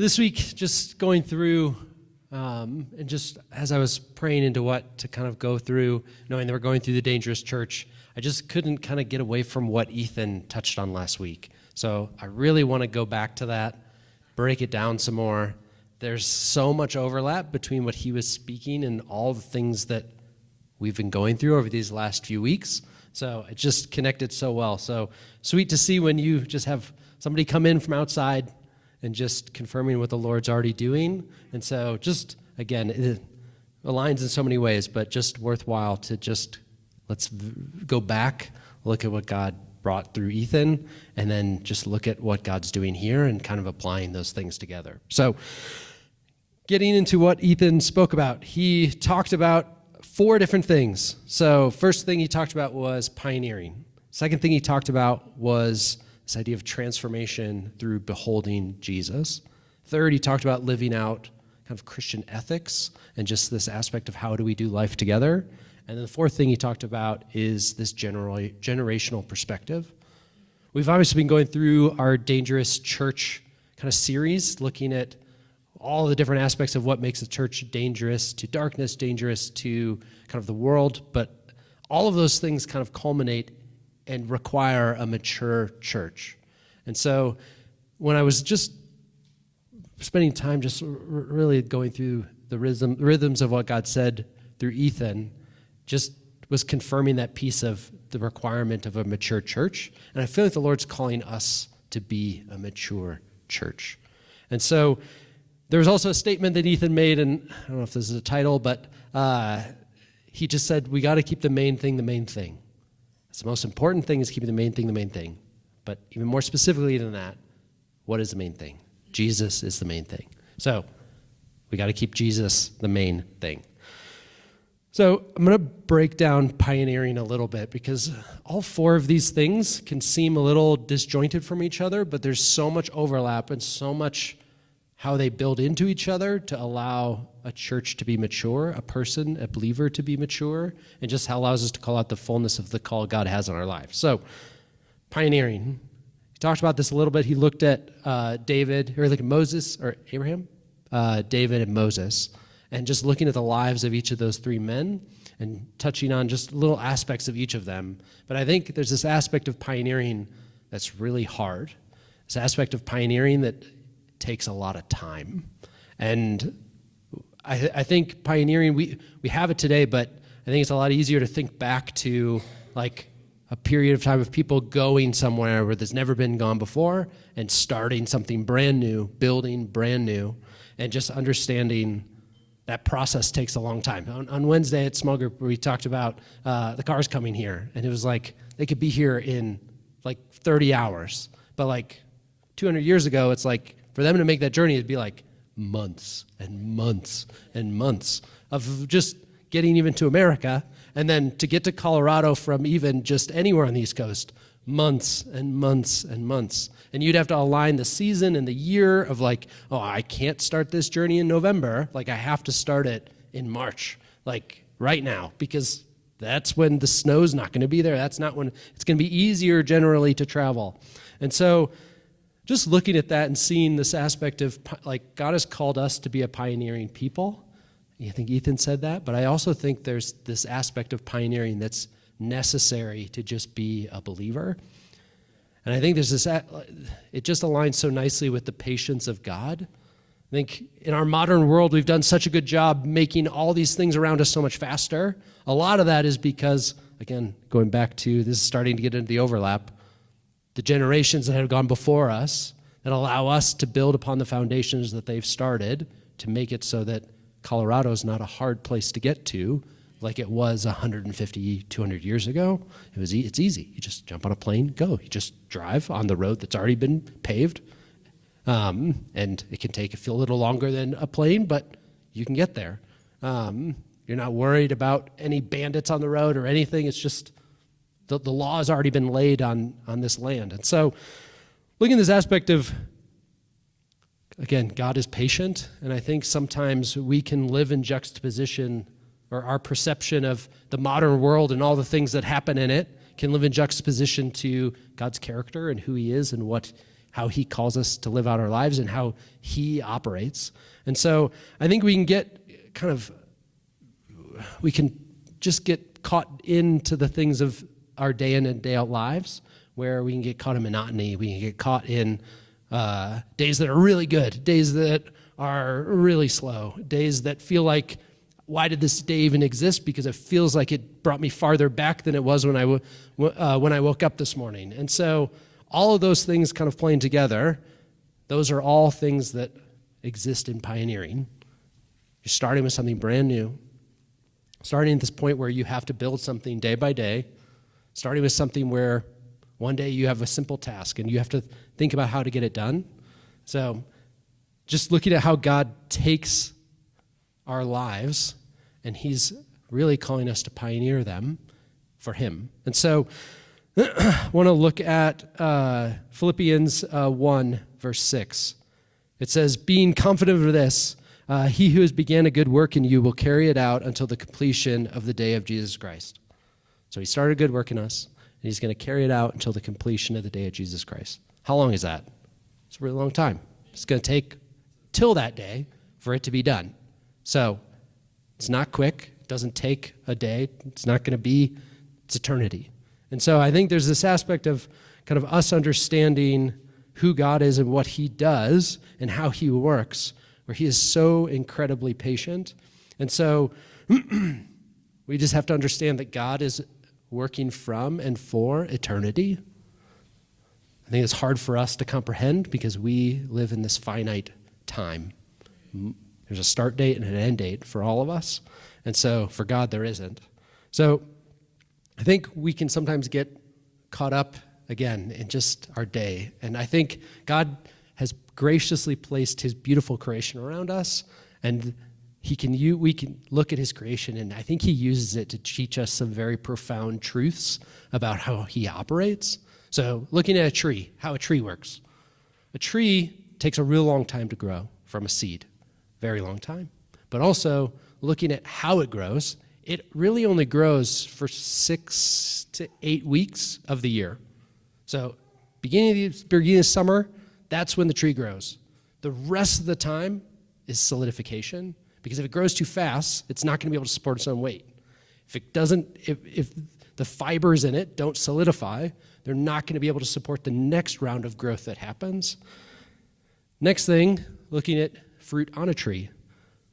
this week, just going through, and just as I was praying into what to kind of go through, knowing that we're going through the dangerous church, I just couldn't kind of get away from what Ethan touched on last week. So I really want to go back to that, break it down some more. There's so much overlap between what he was speaking and all the things that we've been going through over these last few weeks. So it just connected so well. So sweet to see when you just have somebody come in from outside and just confirming what the Lord's already doing. And so just, again, it aligns in so many ways, but just worthwhile to just let's go back, look at what God brought through Ethan, and then just look at what God's doing here and kind of applying those things together. So getting into what Ethan spoke about, he talked about 4 different things. So first thing he talked about was pioneering. Second thing he talked about was this idea of transformation through beholding Jesus. Third, he talked about living out kind of Christian ethics and just this aspect of how do we do life together. And then the fourth thing he talked about is this generational perspective. We've obviously been going through our dangerous church kind of series, looking at all the different aspects of what makes a church dangerous to darkness, dangerous to kind of the world, but all of those things kind of culminate and require a mature church. And so when I was just spending time just really going through the rhythms of what God said through Ethan, just was confirming that piece of the requirement of a mature church. And I feel like the Lord's calling us to be a mature church. And so there was also a statement that Ethan made, and I don't know if this is a title, but he just said, we got to keep the main thing the main thing. That's the most important thing, is keeping the main thing the main thing. But even more specifically than that, what is the main thing? Jesus is the main thing. So we got to keep Jesus the main thing. So I'm going to break down pioneering a little bit, because all 4 of these things can seem a little disjointed from each other, but there's so much overlap and so much how they build into each other to allow a church to be mature, a person, a believer to be mature, and just how allows us to call out the fullness of the call God has on our lives. So pioneering. He talked about this a little bit. He looked at David, or like Moses, or Abraham, David and Moses, and just looking at the lives of each of those 3 men and touching on just little aspects of each of them. But I think there's this aspect of pioneering that's really hard. This aspect of pioneering that takes a lot of time. And I think pioneering, we have it today, but I think it's a lot easier to think back to like a period of time of people going somewhere where there's never been gone before and starting something brand new, building brand new, and just understanding that process takes a long time. On Wednesday at Small Group, we talked about the cars coming here, and it was like they could be here in like 30 hours. But like 200 years ago, it's like for them to make that journey, it'd be like months and months and months of just getting even to America, and then to get to Colorado from even just anywhere on the East Coast, months and months and months. And you'd have to align the season and the year of like, oh, I can't start this journey in November. Like I have to start it in March, like right now, because that's when the snow's not going to be there. That's not when it's going to be easier generally to travel. And so just looking at that and seeing this aspect of like God has called us to be a pioneering people. I think Ethan said that, but I also think there's this aspect of pioneering that's necessary to just be a believer. And I think there's this, it just aligns so nicely with the patience of God. I think in our modern world, we've done such a good job making all these things around us so much faster. A lot of that is because, again, going back to this is starting to get into the overlap, the generations that have gone before us that allow us to build upon the foundations that they've started to make it so that Colorado is not a hard place to get to like it was 150, 200 years ago. It's easy. You just jump on a plane, go. You just drive on the road that's already been paved. And it can take a little longer than a plane, but you can get there. You're not worried about any bandits on the road or anything. It's just the law has already been laid on this land. And so looking at this aspect of, again, God is patient, and I think sometimes we can live in juxtaposition, or our perception of the modern world and all the things that happen in it can live in juxtaposition to God's character and who he is and how he calls us to live out our lives and how he operates. And so I think we can just get caught into the things of our day in and day out lives, where we can get caught in monotony. We can get caught in days that are really good, days that are really slow, days that feel like, why did this day even exist? Because it feels like it brought me farther back than it was when I woke up this morning. And so all of those things kind of playing together, those are all things that exist in pioneering. You're starting with something brand new, starting at this point where you have to build something day by day, starting with something where one day you have a simple task and you have to think about how to get it done. So just looking at how God takes our lives and he's really calling us to pioneer them for him. And so I want to look at Philippians 1, verse 6. It says, being confident of this, he who has began a good work in you will carry it out until the completion of the day of Jesus Christ. So he started a good work in us, and he's going to carry it out until the completion of the day of Jesus Christ. How long is that? It's a really long time. It's going to take till that day for it to be done. So it's not quick. It doesn't take a day. It's not going to be, it's eternity. And so I think there's this aspect of kind of us understanding who God is and what he does and how he works, where he is so incredibly patient. And so we just have to understand that God is working from and for eternity. I think it's hard for us to comprehend because we live in this finite time. There's a start date and an end date for all of us. And so for God, there isn't. So I think we can sometimes get caught up, again, in just our day. And I think God has graciously placed his beautiful creation around us, and we can look at his creation, and I think he uses it to teach us some very profound truths about how he operates. So looking at a tree, how a tree works. A tree takes a real long time to grow from a seed, very long time. But also looking at how it grows, it really only grows for 6 to 8 weeks of the year. So beginning of summer, that's when the tree grows. The rest of the time is solidification, because if it grows too fast, it's not going to be able to support its own weight. If the fibers in it don't solidify, they're not going to be able to support the next round of growth that happens. Next thing, looking at fruit on a tree.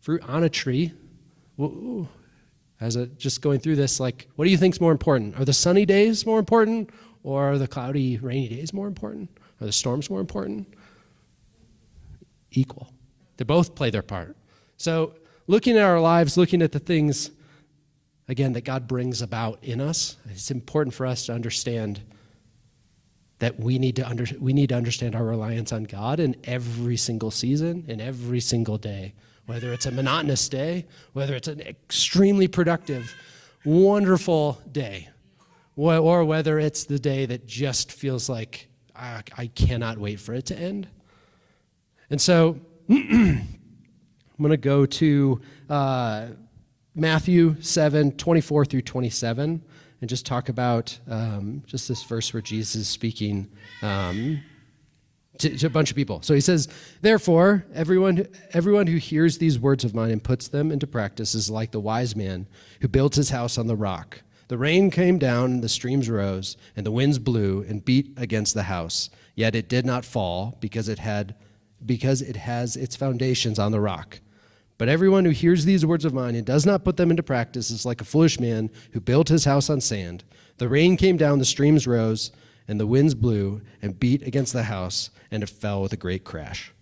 Fruit on a tree, just going through this, like, what do you think is more important? Are the sunny days more important, or are the cloudy, rainy days more important? Are the storms more important? Equal. They both play their part. So looking at our lives, looking at the things, again, that God brings about in us, it's important for us to understand that we need to understand our reliance on God in every single season, in every single day, whether it's a monotonous day, whether it's an extremely productive, wonderful day, or whether it's the day that just feels like I cannot wait for it to end. And so I'm going to go to Matthew 7:24 through 27, and just talk about just this verse where Jesus is speaking to a bunch of people. So he says, therefore, everyone who hears these words of mine and puts them into practice is like the wise man who built his house on the rock. The rain came down, the streams rose, and the winds blew and beat against the house. Yet it did not fall because it has its foundations on the rock. But everyone who hears these words of mine and does not put them into practice is like a foolish man who built his house on sand. The rain came down, the streams rose, and the winds blew and beat against the house, and it fell with a great crash.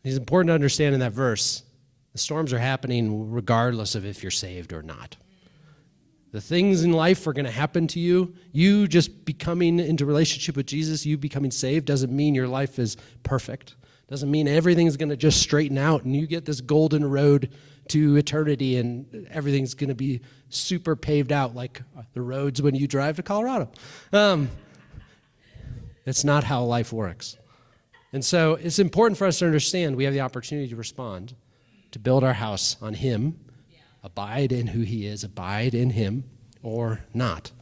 It's important to understand in that verse, the storms are happening regardless of if you're saved or not. The things in life are going to happen to you. You just becoming into relationship with Jesus, you becoming saved, doesn't mean your life is perfect. Doesn't mean everything's going to just straighten out and you get this golden road to eternity and everything's going to be super paved out like the roads when you drive to Colorado. That's not how life works. And so it's important for us to understand we have the opportunity to respond, to build our house on him, abide in who he is, abide in him, or not.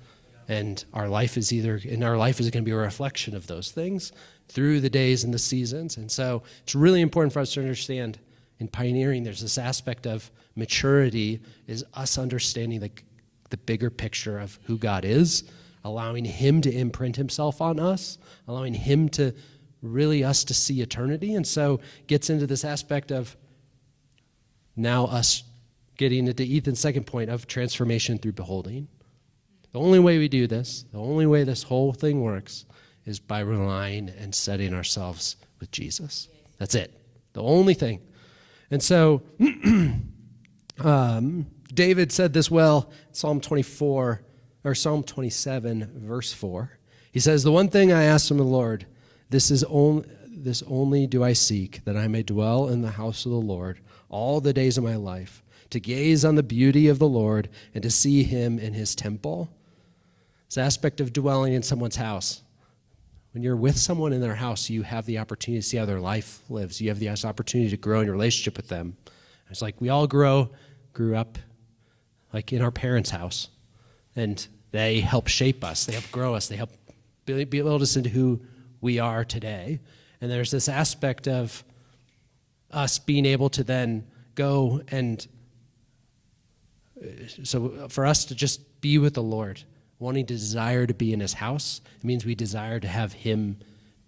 And our life is going to be a reflection of those things through the days and the seasons. And so it's really important for us to understand in pioneering, there's this aspect of maturity is us understanding the bigger picture of who God is, allowing him to imprint himself on us, allowing him to really us to see eternity. And so gets into this aspect of now us getting into Ethan's second point of transformation through beholding. The only way we do this, the only way this whole thing works is by relying and setting ourselves with Jesus. That's it. The only thing. And so David said this well, Psalm 27, verse 4. He says, "The one thing I ask from the Lord, this only do I seek, that I may dwell in the house of the Lord all the days of my life, to gaze on the beauty of the Lord and to see him in his temple." This aspect of dwelling in someone's house. When you're with someone in their house, you have the opportunity to see how their life lives. You have the opportunity to grow in your relationship with them. It's like we all grew up like in our parents' house, and they help shape us. They help grow us. They help build us into who we are today. And there's this aspect of us being able to then go and so for us to just be with the Lord, wanting to desire to be in his house, it means we desire to have him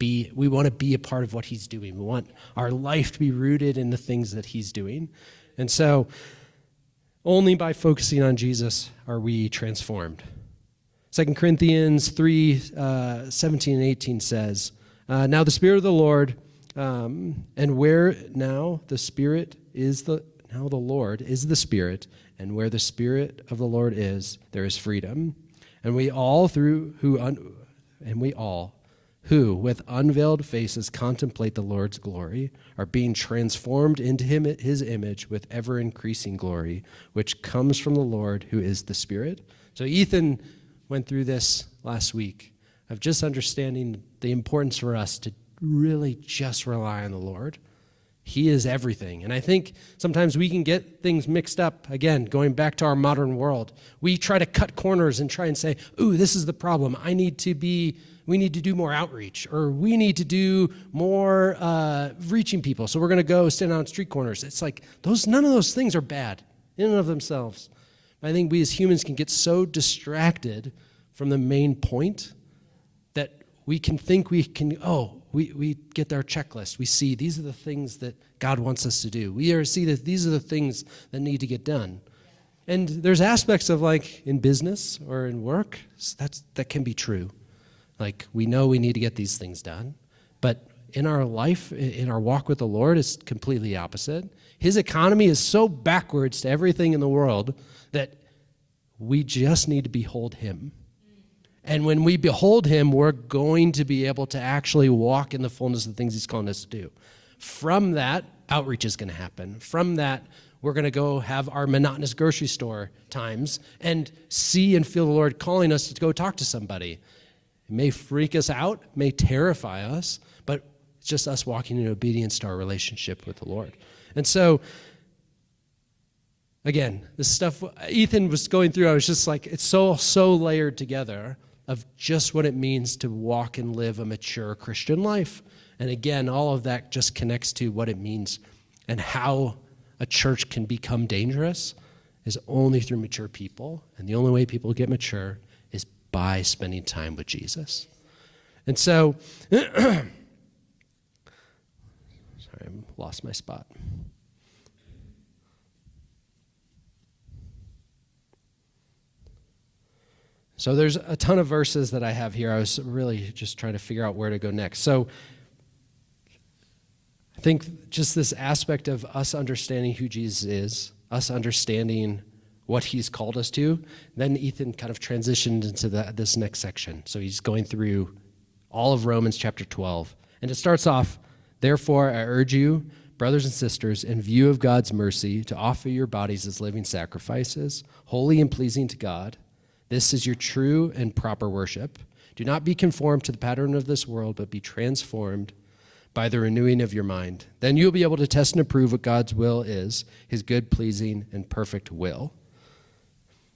we want to be a part of what he's doing. We want our life to be rooted in the things that he's doing. And so only by focusing on Jesus are we transformed. 2 Corinthians 3, 17 and 18 says, "Now the Spirit of the Lord, and where now the Spirit is the Lord is the Spirit, and where the Spirit of the Lord is, there is freedom. And we all who with unveiled faces contemplate the Lord's glory are being transformed into his image with ever-increasing glory, which comes from the Lord who is the Spirit." So Ethan went through this last week of just understanding the importance for us to really just rely on the Lord. He is everything. And I think sometimes we can get things mixed up. Again, going back to our modern world, we try to cut corners and try and say, "Ooh, this is the problem. We need to do more outreach, or we need to do more reaching people. So we're going to go stand on street corners." It's like none of those things are bad in and of themselves. But I think we as humans can get so distracted from the main point that we can think we get our checklist. We see these are the things that God wants us to do. We see that these are the things that need to get done. And there's aspects of like in business or in work, that can be true. Like we know we need to get these things done. But in our life, in our walk with the Lord, it's completely opposite. His economy is so backwards to everything in the world that we just need to behold him. And when we behold him, we're going to be able to actually walk in the fullness of the things he's calling us to do. From that, outreach is going to happen. From that, we're going to go have our monotonous grocery store times and see and feel the Lord calling us to go talk to somebody. It may freak us out, may terrify us, but it's just us walking in obedience to our relationship with the Lord. And so, again, this stuff Ethan was going through, I was just like, it's so layered together of just what it means to walk and live a mature Christian life. And again, all of that just connects to what it means and how a church can become dangerous is only through mature people. And the only way people get mature is by spending time with Jesus. And so, sorry, I lost my spot. So there's a ton of verses that I have here. I was really just trying to figure out where to go next. So I think just this aspect of us understanding who Jesus is, us understanding what he's called us to, then Ethan kind of transitioned into this next section. So he's going through all of Romans chapter 12. And it starts off, "Therefore I urge you, brothers and sisters, in view of God's mercy, to offer your bodies as living sacrifices, holy and pleasing to God. This is your true and proper worship. Do not be conformed to the pattern of this world, but be transformed by the renewing of your mind. Then you'll be able to test and approve what God's will is, his good, pleasing, and perfect will."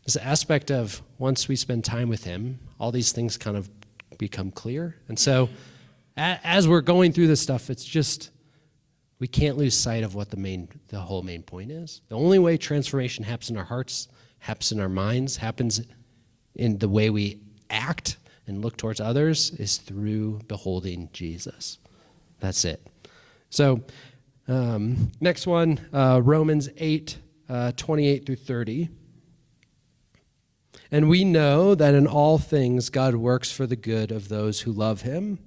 This aspect of once we spend time with him, all these things kind of become clear. And so as we're going through this stuff, it's just, we can't lose sight of what the whole main point is. The only way transformation happens in our hearts, happens in our minds, happens in the way we act and look towards others is through beholding Jesus. That's it. So next one, Romans 8, 28 through 30. And we know that in all things God works for the good of those who love him,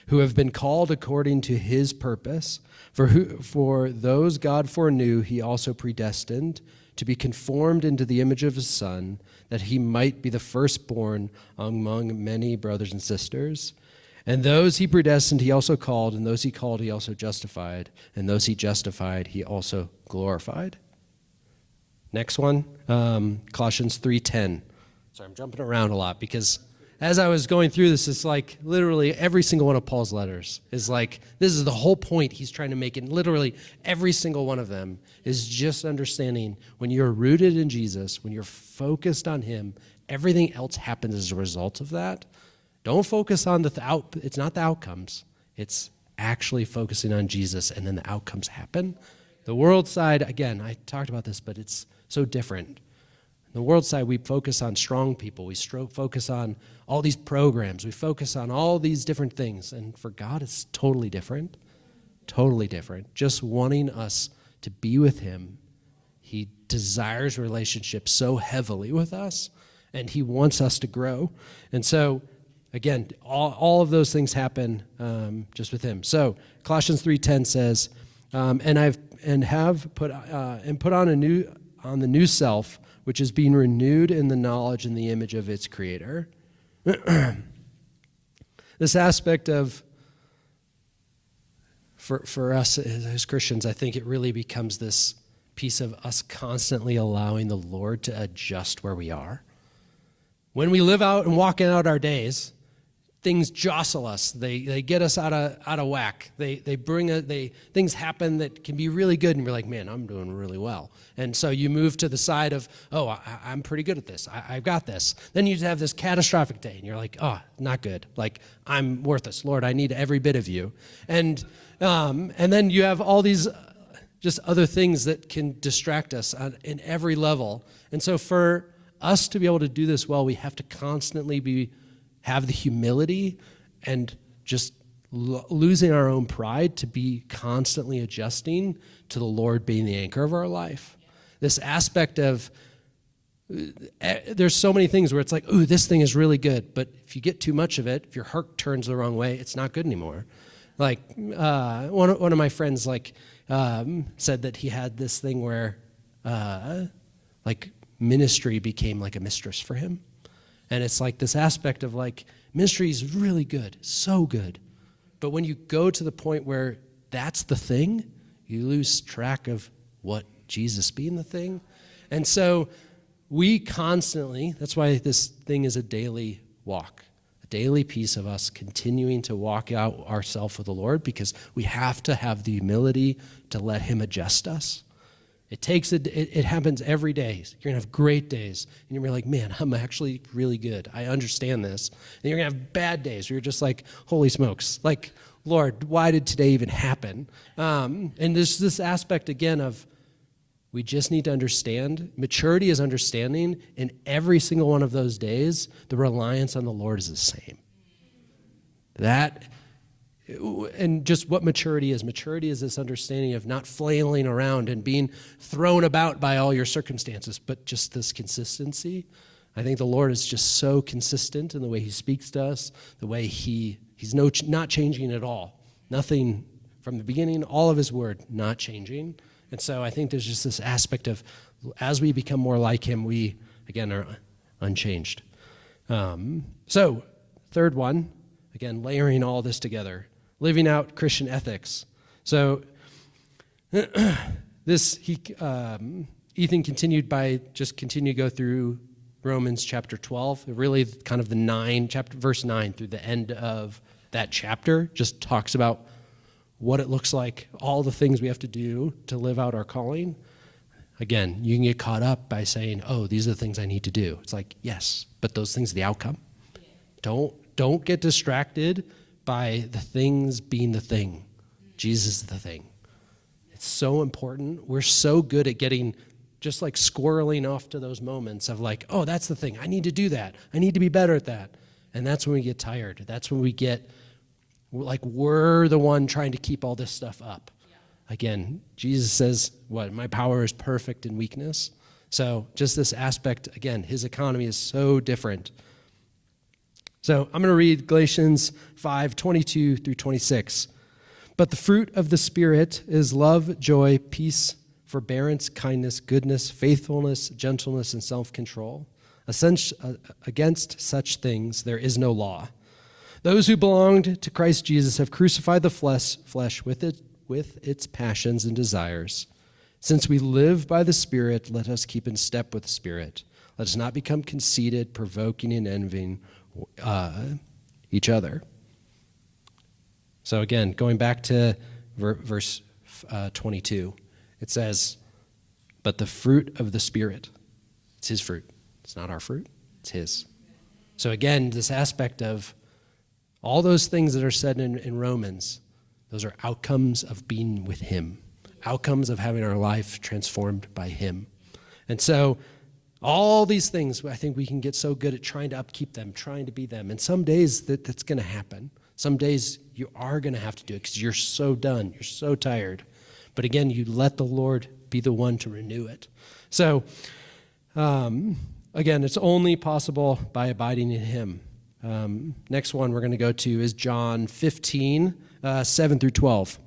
who have been called according to his purpose. For those God foreknew, he also predestined to be conformed into the image of his Son, that he might be the firstborn among many brothers and sisters. And those he predestined, he also called, and those he called, he also justified, and those he justified, he also glorified. Next one, Colossians 3:10. Sorry, I'm jumping around a lot because as I was going through this, it's like literally every single one of Paul's letters is like, this is the whole point he's trying to make. And literally every single one of them is just understanding when you're rooted in Jesus, when you're focused on him, everything else happens as a result of that. Don't focus on it's not the outcomes. It's actually focusing on Jesus, and then the outcomes happen. The world side, again, I talked about this, but it's so different. On the world side, we focus on strong people. We focus on all these programs. We focus on all these different things. And for God, it's totally different. Totally different. Just wanting us to be with him. He desires relationship so heavily with us, and he wants us to grow. And so, again, all of those things happen just with him. So Colossians 3:10 says, put on the new self, which is being renewed in the knowledge and the image of its creator. This aspect of, for us as Christians, I think it really becomes this piece of us constantly allowing the Lord to adjust where we are. When we live out and walk out our days, things jostle us. They get us out of whack. Things happen that can be really good, and you're like, man, I'm doing really well. And so you move to the side of, oh, I'm pretty good at this. I've got this. Then you have this catastrophic day, and you're like, oh, not good. Like, I'm worthless. Lord, I need every bit of you. And then you have all these just other things that can distract us in every level. And so for us to be able to do this well, we have to constantly have the humility and just losing our own pride to be constantly adjusting to the Lord being the anchor of our life. This aspect of, there's so many things where it's like, ooh, this thing is really good, but if you get too much of it, if your heart turns the wrong way, it's not good anymore. Like one of my friends said that he had this thing where ministry became like a mistress for him. And it's like this aspect of like, ministry is really good, so good. But when you go to the point where that's the thing, you lose track of what Jesus being the thing. And so we constantly, that's why this thing is a daily walk, a daily piece of us continuing to walk out ourselves with the Lord, because we have to have the humility to let him adjust us. It happens every day. You're going to have great days, and you're going to be like, man, I'm actually really good. I understand this. And you're going to have bad days where you're just like, holy smokes, like, Lord, why did today even happen? And there's this aspect, again, of we just need to understand. Maturity is understanding. In every single one of those days, the reliance on the Lord is the same. And just what maturity is. Maturity is this understanding of not flailing around and being thrown about by all your circumstances, but just this consistency. I think the Lord is just so consistent in the way he speaks to us, the way he's not changing at all. Nothing from the beginning, all of his word, not changing. And so I think there's just this aspect of, as we become more like him, we, again, are unchanged. So, third one, again, layering all this together. Living out Christian ethics. So Ethan continued to go through Romans chapter 12. Really kind of verse 9 through the end of that chapter just talks about what it looks like, all the things we have to do to live out our calling. again, you can get caught up by saying, oh, these are the things I need to do. It's like, yes, but those things are the outcome. Don't get distracted by the things being the thing. Jesus is the thing. It's so important. We're so good at getting just like squirreling off to those moments of like, oh, that's the thing. I need to do that. I need to be better at that. And that's when we get tired. That's when we get like we're the one trying to keep all this stuff up. Again, Jesus says, what? My power is perfect in weakness. So just this aspect, again, his economy is so different. So I'm going to read Galatians 5:22 through 26. But the fruit of the Spirit is love, joy, peace, forbearance, kindness, goodness, faithfulness, gentleness, and self-control. Against such things there is no law. Those who belonged to Christ Jesus have crucified the flesh with its passions and desires. Since we live by the Spirit, let us keep in step with the Spirit. Let us not become conceited, provoking, and envying each other. So again, going back to verse 22, it says, but the fruit of the Spirit, it's his fruit. It's not our fruit, it's his. So again, this aspect of all those things that are said in Romans, those are outcomes of being with him, outcomes of having our life transformed by him. And so all these things, I think we can get so good at trying to upkeep them, trying to be them. And some days that's going to happen. Some days you are going to have to do it because you're so done, you're so tired. But again, you let the Lord be the one to renew it. So, again, it's only possible by abiding in him. Next one we're going to go to is John 15, 7 through 12.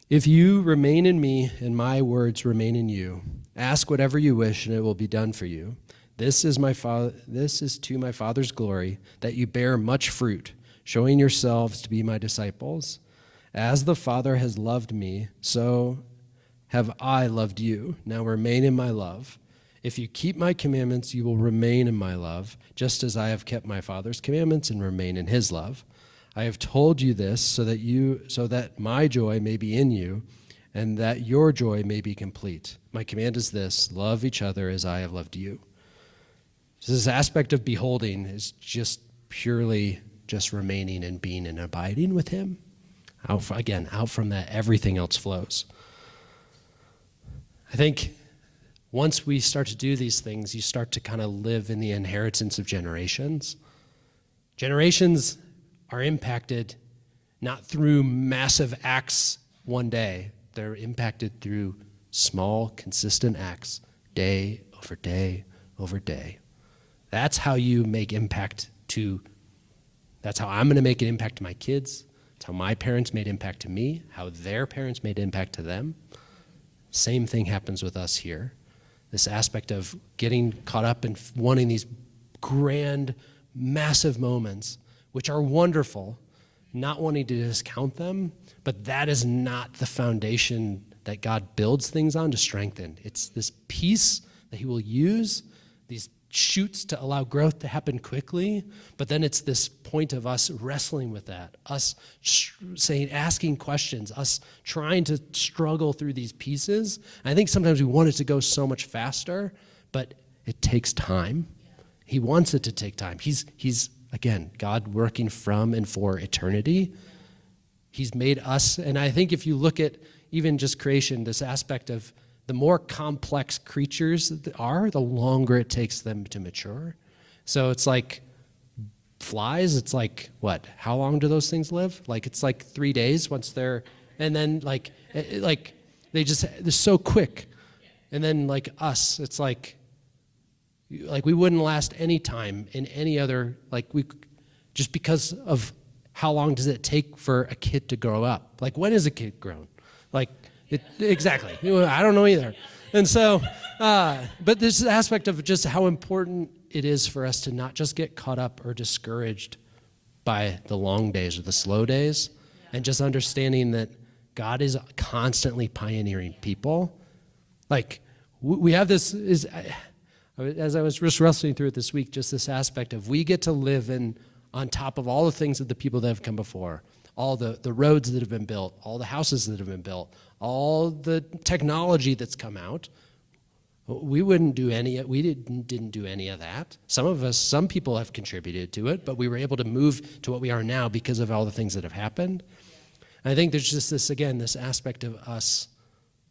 If you remain in me and my words remain in you, ask whatever you wish and it will be done for you. This is to my Father's glory, that you bear much fruit, showing yourselves to be my disciples. As the Father has loved me, so have I loved you. Now remain in my love. If you keep my commandments, you will remain in my love, just as I have kept my Father's commandments and remain in his love. I have told you this so that my joy may be in you and that your joy may be complete. My command is this: love each other as I have loved you. So this aspect of beholding is just purely just remaining and being and abiding with him. Out from that, everything else flows. I think once we start to do these things, you start to kind of live in the inheritance of generations. Generations are impacted not through massive acts one day. They're impacted through small, consistent acts, day over day over day. That's how you make impact that's how I'm going to make an impact to my kids. That's how my parents made impact to me, how their parents made impact to them. Same thing happens with us here. This aspect of getting caught up in wanting these grand, massive moments, which are wonderful, not wanting to discount them, but that is not the foundation that God builds things on to strengthen. It's this piece that he will use, these shoots to allow growth to happen quickly, but then it's this point of us wrestling with that, us asking questions, us trying to struggle through these pieces. And I think sometimes we want it to go so much faster, but it takes time. He wants it to take time. He's again, God working from and for eternity. He's made us, and I think if you look at even just creation, this aspect of the more complex creatures are, the longer it takes them to mature. So it's like flies, it's like, what? How long do those things live? Like, it's like 3 days once they're, and then they're so quick. And then like us, it's like we wouldn't last any time in any other, just because of how long does it take for a kid to grow up? Like, when is a kid grown? Exactly. I don't know either. And so, but this aspect of just how important it is for us to not just get caught up or discouraged by the long days or the slow days, and just understanding that God is constantly pioneering people. Like, we have this, as I was just wrestling through it this week, just this aspect of we get to live on top of all the things of the people that have come before, all the roads that have been built, all the houses that have been built, all the technology that's come out. We didn't do any of that. Some people have contributed to it, but we were able to move to what we are now because of all the things that have happened. And I think there's just this aspect of us,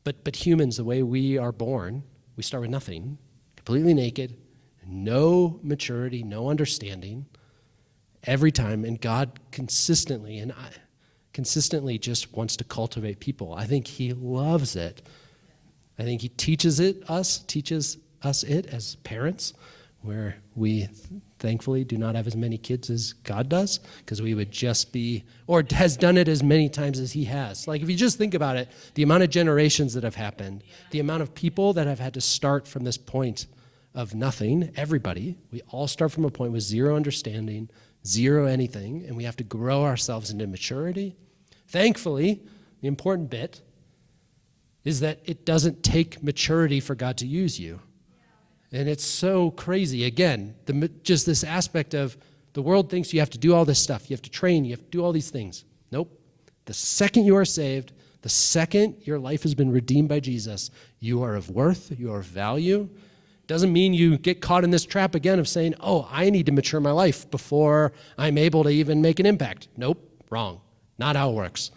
but humans, the way we are born, we start with nothing, completely naked, no maturity, no understanding, every time, and God consistently just wants to cultivate people. I think he loves it. I think he teaches us it as parents, where we thankfully do not have as many kids as God does, because we would just be, or has done it as many times as he has. Like if you just think about it, the amount of generations that have happened, the amount of people that have had to start from this point of nothing, everybody, we all start from a point with zero understanding, zero anything, and we have to grow ourselves into maturity. Thankfully, the important bit is that it doesn't take maturity for God to use you. And it's so crazy. Again, just this aspect of the world thinks you have to do all this stuff. You have to train. You have to do all these things. Nope. The second you are saved, the second your life has been redeemed by Jesus, you are of worth, you are of value. Doesn't mean you get caught in this trap again of saying, oh, I need to mature my life before I'm able to even make an impact. Nope, wrong. Not how it works.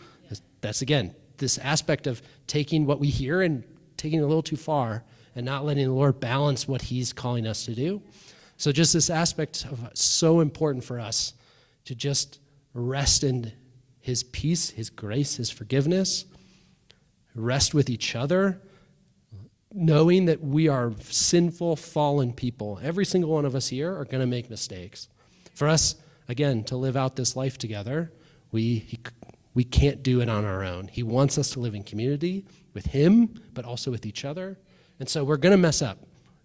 That's, again, this aspect of taking what we hear and taking it a little too far and not letting the Lord balance what he's calling us to do. So just this aspect of so important for us to just rest in his peace, his grace, his forgiveness, rest with each other, knowing that we are sinful, fallen people. Every single one of us here are going to make mistakes. For us, again, to live out this life together, we can't do it on our own. He wants us to live in community with him, but also with each other. And so we're going to mess up.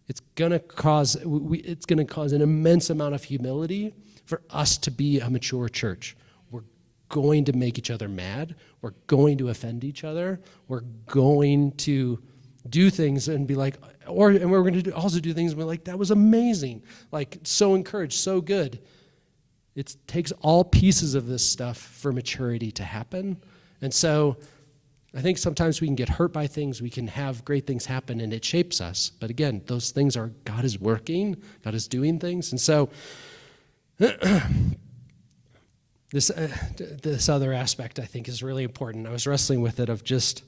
It's going to cause an immense amount of humility for us to be a mature church. We're going to make each other mad. We're going to offend each other. We're going to do things and be like, and we're going to also do things and be like, that was amazing. Like, so encouraged, so good. It takes all pieces of this stuff for maturity to happen. And so I think sometimes we can get hurt by things. We can have great things happen, and it shapes us. But again, those things are, God is working. God is doing things. And so this other aspect, I think, is really important. I was wrestling with it of just,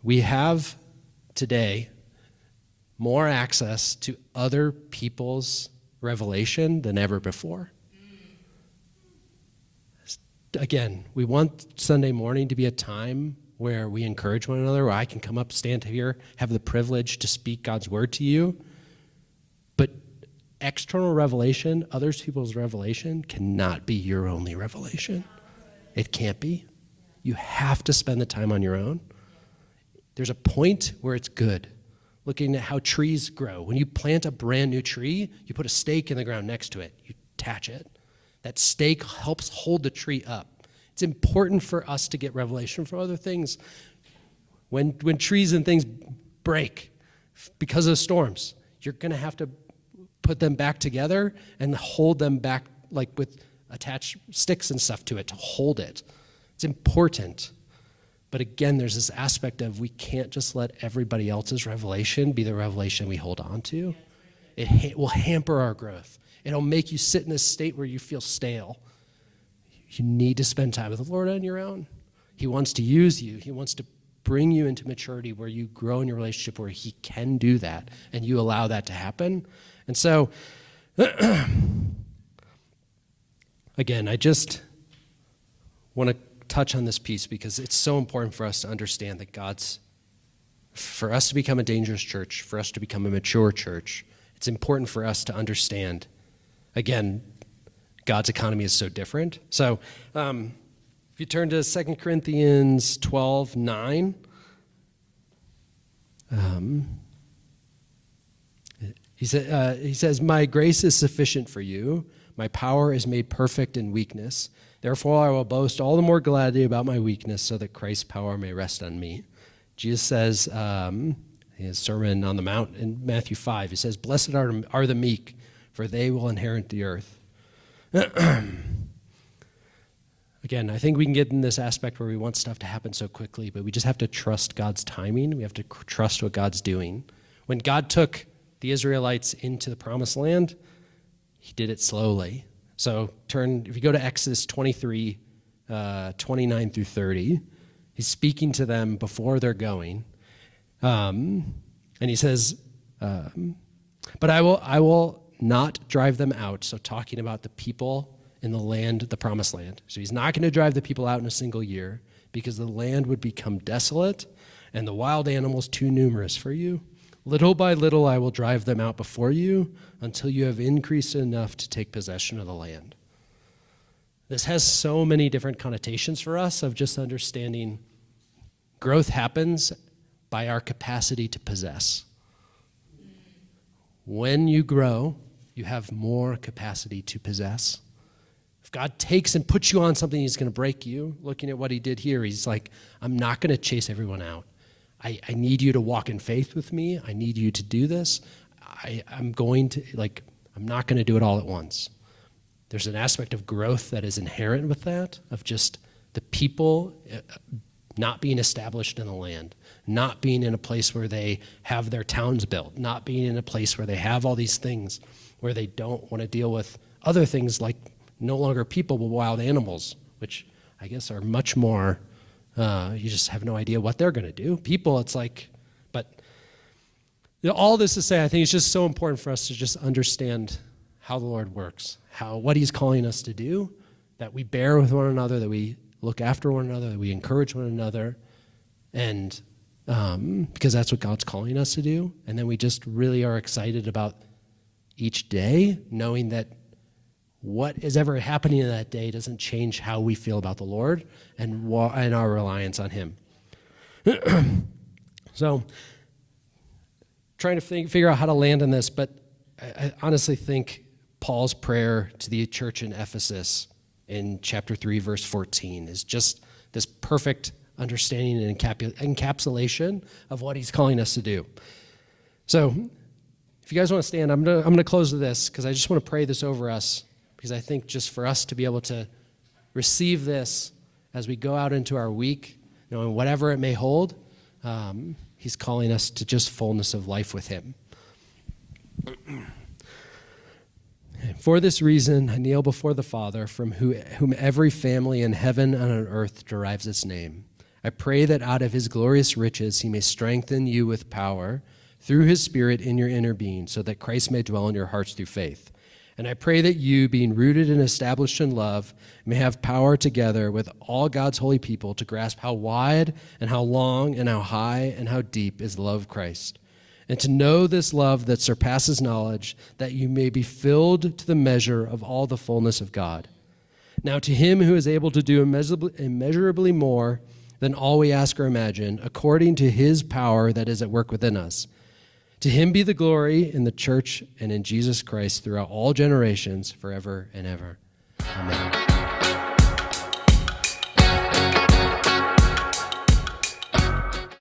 we have today more access to other people's revelation than ever before. Again, we want Sunday morning to be a time where we encourage one another, where I can come up, stand here, have the privilege to speak God's word to you. But external revelation, other people's revelation, cannot be your only revelation. It can't be. You have to spend the time on your own. There's a point where it's good. Looking at how trees grow. When you plant a brand new tree, you put a stake in the ground next to it. You attach it. That stake helps hold the tree up. It's important for us to get revelation from other things. When trees and things break because of storms, you're going to have to put them back together and hold them back, like with attached sticks and stuff to it to hold it. It's important. But again, there's this aspect of we can't just let everybody else's revelation be the revelation we hold on to. It will hamper our growth. It'll make you sit in a state where you feel stale. You need to spend time with the Lord on your own. He wants to use you. He wants to bring you into maturity where you grow in your relationship, where he can do that, and you allow that to happen. And so, again, I just want to touch on this piece because it's so important for us to understand that for us to become a dangerous church, for us to become a mature church, it's important for us to understand, again, God's economy is so different. So if you turn to 2 Corinthians 12:9, he says, "My grace is sufficient for you. My power is made perfect in weakness. Therefore, I will boast all the more gladly about my weakness so that Christ's power may rest on me." Jesus says in his Sermon on the Mount in Matthew 5, he says, "Blessed are the meek, for they will inherit the earth." Again, I think we can get in this aspect where we want stuff to happen so quickly, but we just have to trust God's timing. We have to trust what God's doing. When God took the Israelites into the promised land, he did it slowly. So if you go to Exodus 23, 29 through 30, he's speaking to them before they're going. And he says, but I will not drive them out. So talking about the people in the land, the promised land. So he's not going to drive the people out in a single year because the land would become desolate and the wild animals too numerous for you. Little by little I will drive them out before you until you have increased enough to take possession of the land. This has so many different connotations for us of just understanding growth happens by our capacity to possess. When you grow, you have more capacity to possess. If God takes and puts you on something, he's going to break you. Looking at what he did here, he's like, I'm not going to chase everyone out. I need you to walk in faith with me. I need you to do this. I'm not going to do it all at once. There's an aspect of growth that is inherent with that, of just the people not being established in the land, not being in a place where they have their towns built, not being in a place where they have all these things, where they don't want to deal with other things like no longer people but wild animals, which I guess are much more, you just have no idea what they're going to do. People, it's like, but all this to say, I think it's just so important for us to just understand how the Lord works, what he's calling us to do, that we bear with one another, that we look after one another, that we encourage one another, and because that's what God's calling us to do. And then we just really are excited about each day, knowing that what is ever happening in that day doesn't change how we feel about the Lord and our reliance on him. So, trying to figure out how to land on this, but I honestly think Paul's prayer to the church in Ephesus in chapter 3, verse 14 is just this perfect understanding and encapsulation of what he's calling us to do. So, if you guys want to stand, I'm going to close with this because I just want to pray this over us, because I think just for us to be able to receive this as we go out into our week, knowing whatever it may hold, he's calling us to just fullness of life with him. For this reason, I kneel before the Father, from whom every family in heaven and on earth derives its name. I pray that out of his glorious riches he may strengthen you with power through his Spirit in your inner being, so that Christ may dwell in your hearts through faith. And I pray that you, being rooted and established in love, may have power together with all God's holy people to grasp how wide and how long and how high and how deep is the love of Christ, and to know this love that surpasses knowledge, that you may be filled to the measure of all the fullness of God. Now to him who is able to do immeasurably more than all we ask or imagine, according to his power that is at work within us, to him be the glory in the church and in Jesus Christ throughout all generations, forever and ever. Amen.